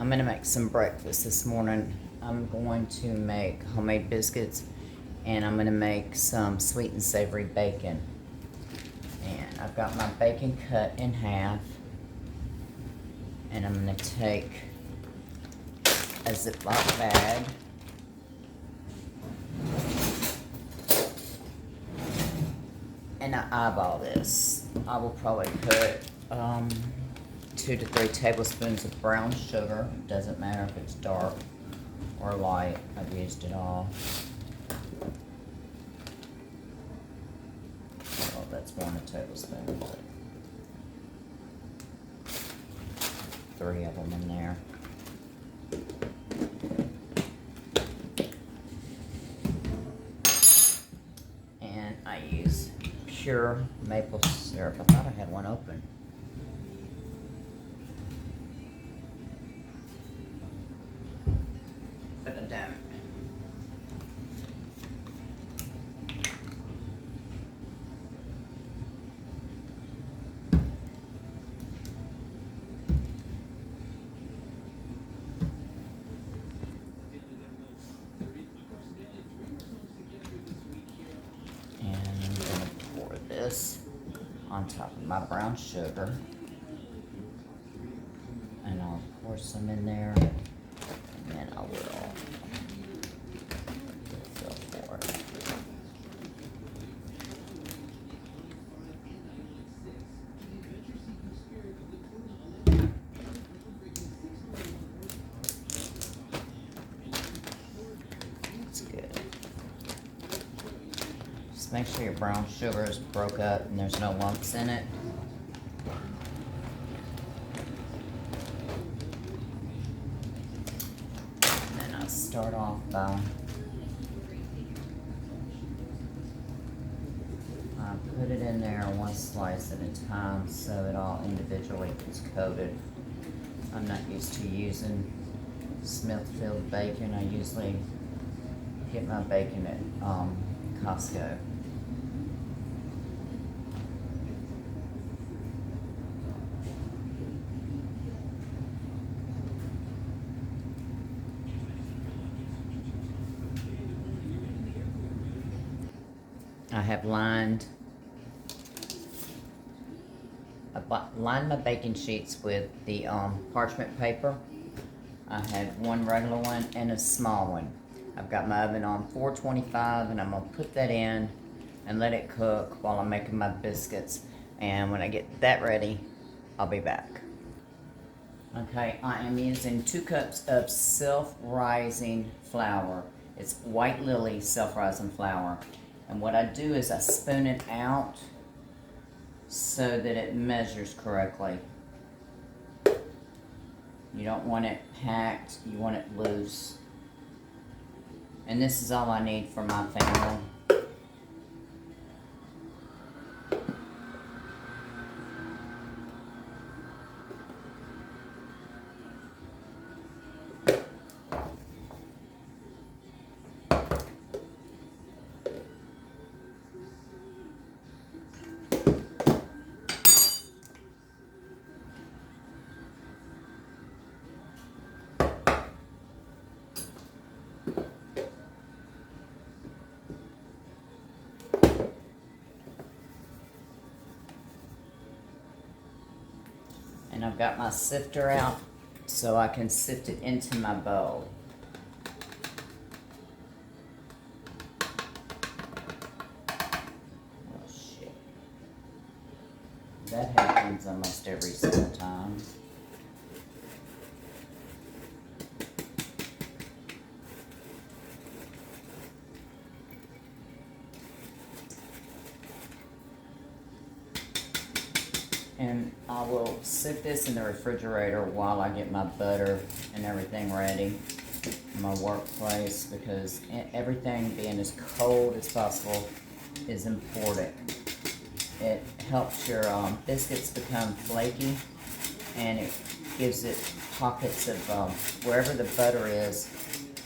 I'm gonna make some breakfast this morning. I'm going to make homemade biscuits and I'm gonna make some sweet and savory bacon. And I've got my bacon cut in half. And I'm gonna take a Ziploc bag. And I eyeball this. I will probably put 2 to 3 tablespoons of brown sugar. Doesn't matter if it's dark or light. I've used it all. Well, that's 1 tablespoon, but 3 of them in there. And I use pure maple syrup. I thought I had one open. But I don't. And I'm gonna pour this on top of my brown sugar. And I'll pour some in there. And then I will fill for it. That's good. Just make sure your brown sugar is broke up and there's no lumps in it. Start off by put it in there one slice at a time so it all individually gets coated. I'm not used to using Smithfield bacon. I usually get my bacon at Costco. I have lined my baking sheets with the parchment paper. I have one regular one and a small one. I've got my oven on 425 and I'm going to put that in and let it cook while I'm making my biscuits. And when I get that ready, I'll be back. Okay, I am using 2 cups of self-rising flour. It's White Lily self-rising flour. And what I do is I spoon it out so that it measures correctly. You don't want it packed, you want it loose. And this is all I need for my family. And I've got my sifter out so I can sift it into my bowl. Oh shit. That happens almost every single time. And I will sit this in the refrigerator while I get my butter and everything ready in my workplace, because everything being as cold as possible is important. It helps your biscuits become flaky, and it gives it pockets of wherever the butter is,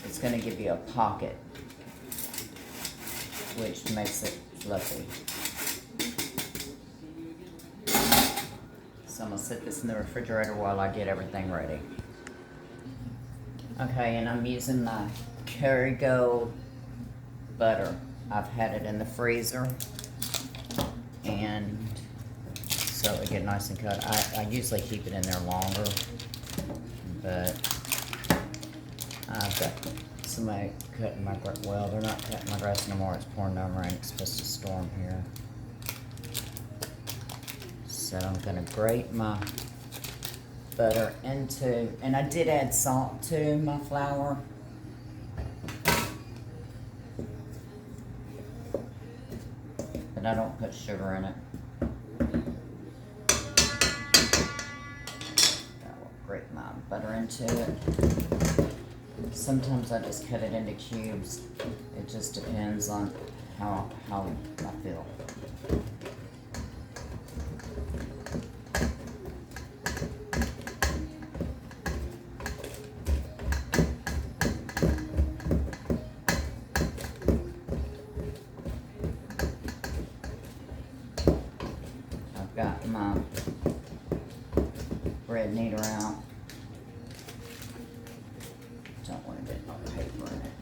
it's going to give you a pocket, which makes it fluffy. So I'm going to set this in the refrigerator while I get everything ready. Okay, and I'm using my Kerrygold butter. I've had it in the freezer, and so it get nice and cut. I usually keep it in there longer, but I've got somebody cutting my grass. Well, they're not cutting my grass anymore. It's pouring down rain. It's supposed to storm here. So I'm gonna grate my butter into, and I did add salt to my flour. But I don't put sugar in it. I will grate my butter into it. Sometimes I just cut it into cubes. It just depends on how I feel. I've got my bread kneader out. Don't want to get no paper in it.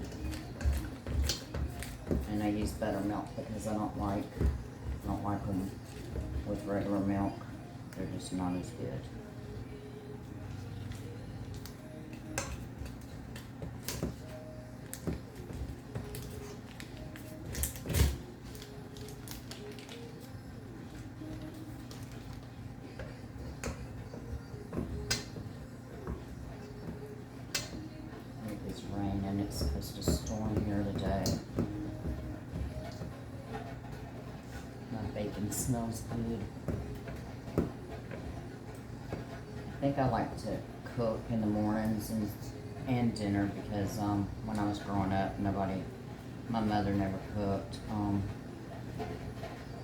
And I use buttermilk because I don't like them with regular milk. They're just not as good. It's raining. It's supposed to storm here today. My bacon smells good. I think I like to cook in the mornings and dinner because when I was growing up, my mother never cooked.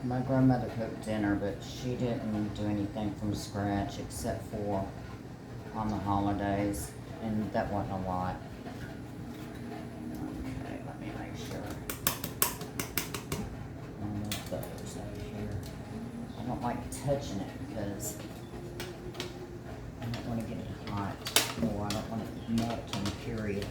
My grandmother cooked dinner, but she didn't do anything from scratch except for on the holidays, and that wasn't a lot. Okay, let me make sure. Those butters over here. I don't like touching it because I don't want to get it hot, or I don't want it to melt in the period.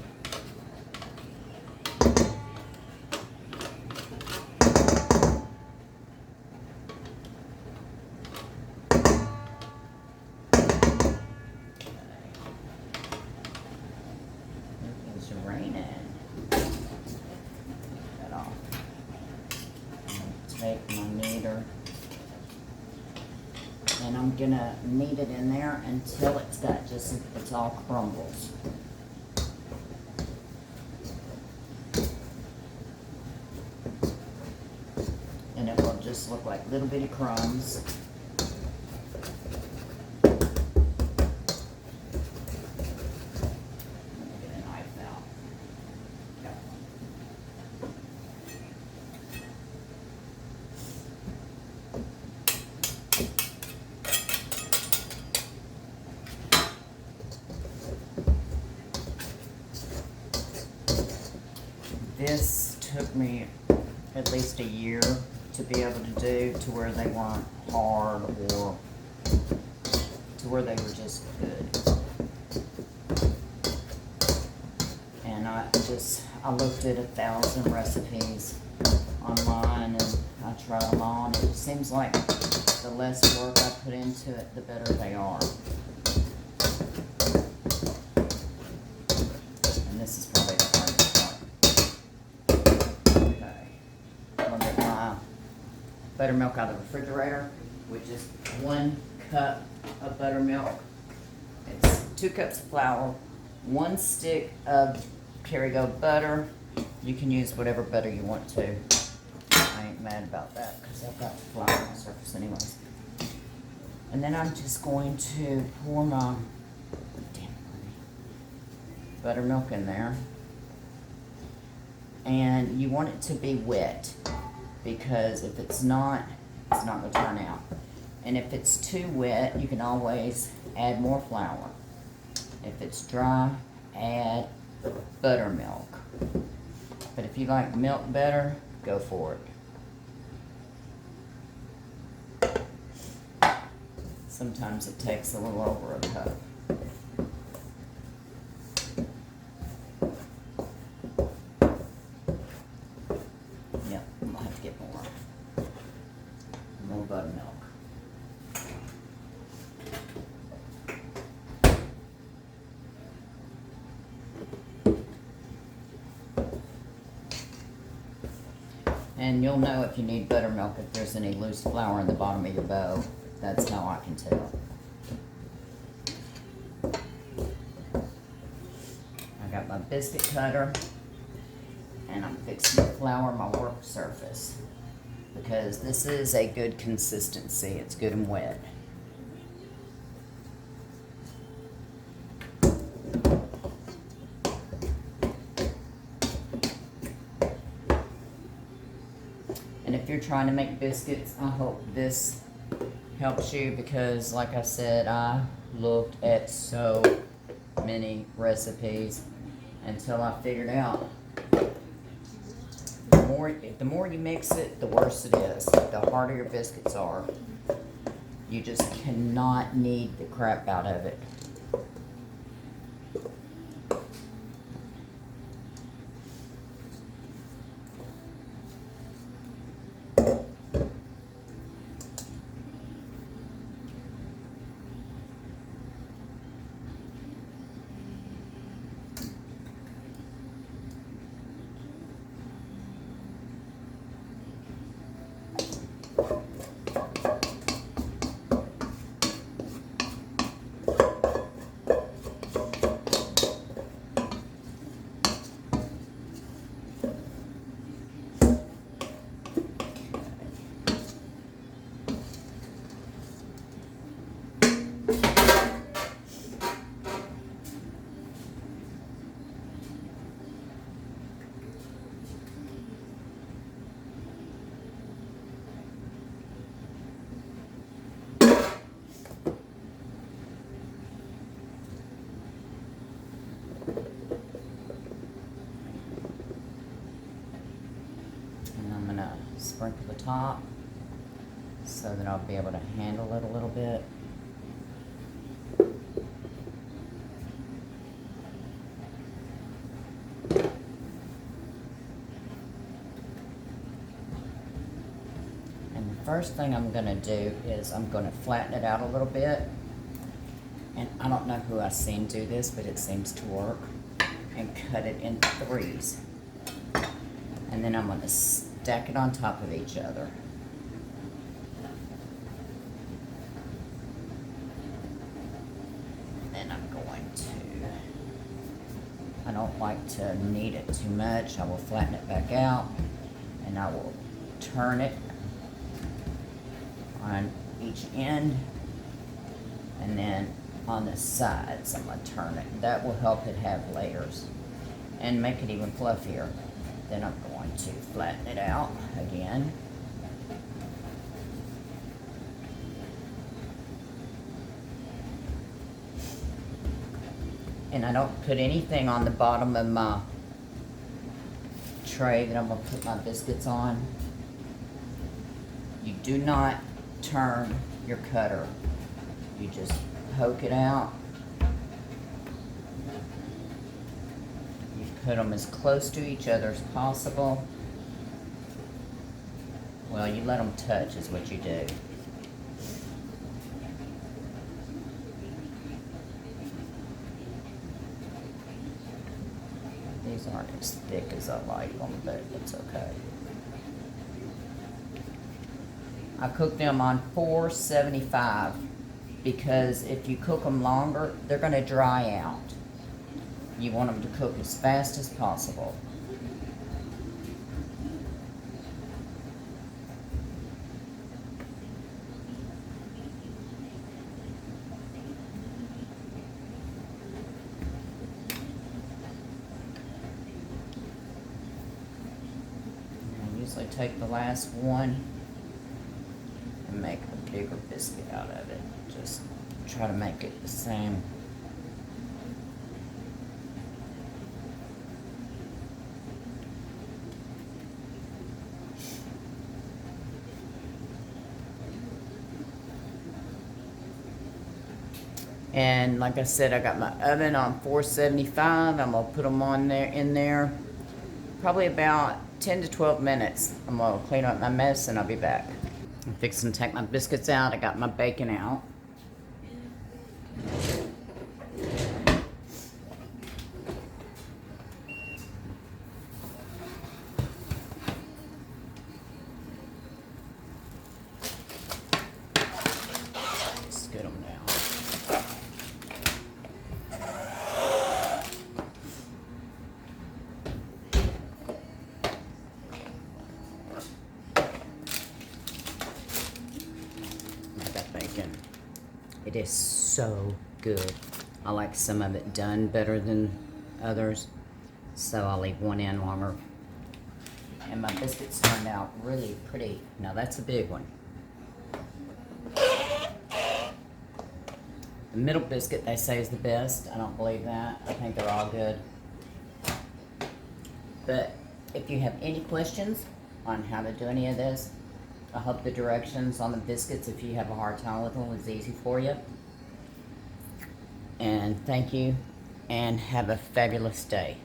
It's raining. Take that off. Take my kneader, and I'm gonna knead it in there until it's all crumbles. And it will just look like little bitty crumbs. This took me at least a year to be able to do, to where they weren't hard or to where they were just good. And I looked at 1,000 recipes online and I tried them all, and it seems like the less work I put into it, the better they are. And this is probably the hardest part. Okay. I'm gonna get my buttermilk out of the refrigerator, which is 1 cup of buttermilk. It's 2 cups of flour, 1 stick of Kerrygold butter. You can use whatever butter you want to. I ain't mad about that because I've got flour on my surface anyways. And then I'm just going to pour my buttermilk in there. And you want it to be wet, because if it's not going to turn out. And if it's too wet, you can always add more flour. If it's dry, add buttermilk. But if you like milk better, go for it. Sometimes it takes a little over a cup. And you'll know if you need buttermilk if there's any loose flour in the bottom of your bowl. That's how I can tell. I got my biscuit cutter, and I'm fixing to flour my work surface because this is a good consistency. It's good and wet. And if you're trying to make biscuits, I hope this helps you because, like I said, I looked at so many recipes until I figured out the more you mix it, the worse it is. The harder your biscuits are. You just cannot knead the crap out of it. Sprinkle the top so that I'll be able to handle it a little bit. And the first thing I'm going to do is I'm going to flatten it out a little bit. And I don't know who I've seen do this, but it seems to work. And cut it in threes. And then I'm going to stack it on top of each other. Then I'm going to, I don't like to knead it too much. I will flatten it back out and I will turn it on each end and then on the sides I'm going to turn it. That will help it have layers and make it even fluffier. Then I'm going to flatten it out again. And I don't put anything on the bottom of my tray that I'm going to put my biscuits on. You do not turn your cutter. You just poke it out. Put them as close to each other as possible. Well, you let them touch is what you do. These aren't as thick as I like them, but it's okay. I cook them on 475 because if you cook them longer, they're going to dry out. You want them to cook as fast as possible. I usually take the last one and make a bigger biscuit out of it. Just try to make it the same. And like I said, I got my oven on 475. I'm gonna put them on there, in there, probably about 10 to 12 minutes. I'm gonna clean up my mess and I'll be back. I'm fixing to take my biscuits out. I got my bacon out. It is so good. I like some of it done better than others, so I'll leave one in longer. And my biscuits turned out really pretty. Now that's a big one. The middle biscuit they say is the best. I don't believe that. I think they're all good. But if you have any questions on how to do any of this, I hope the directions on the biscuits, if you have a hard time with them, is easy for you. And thank you, and have a fabulous day.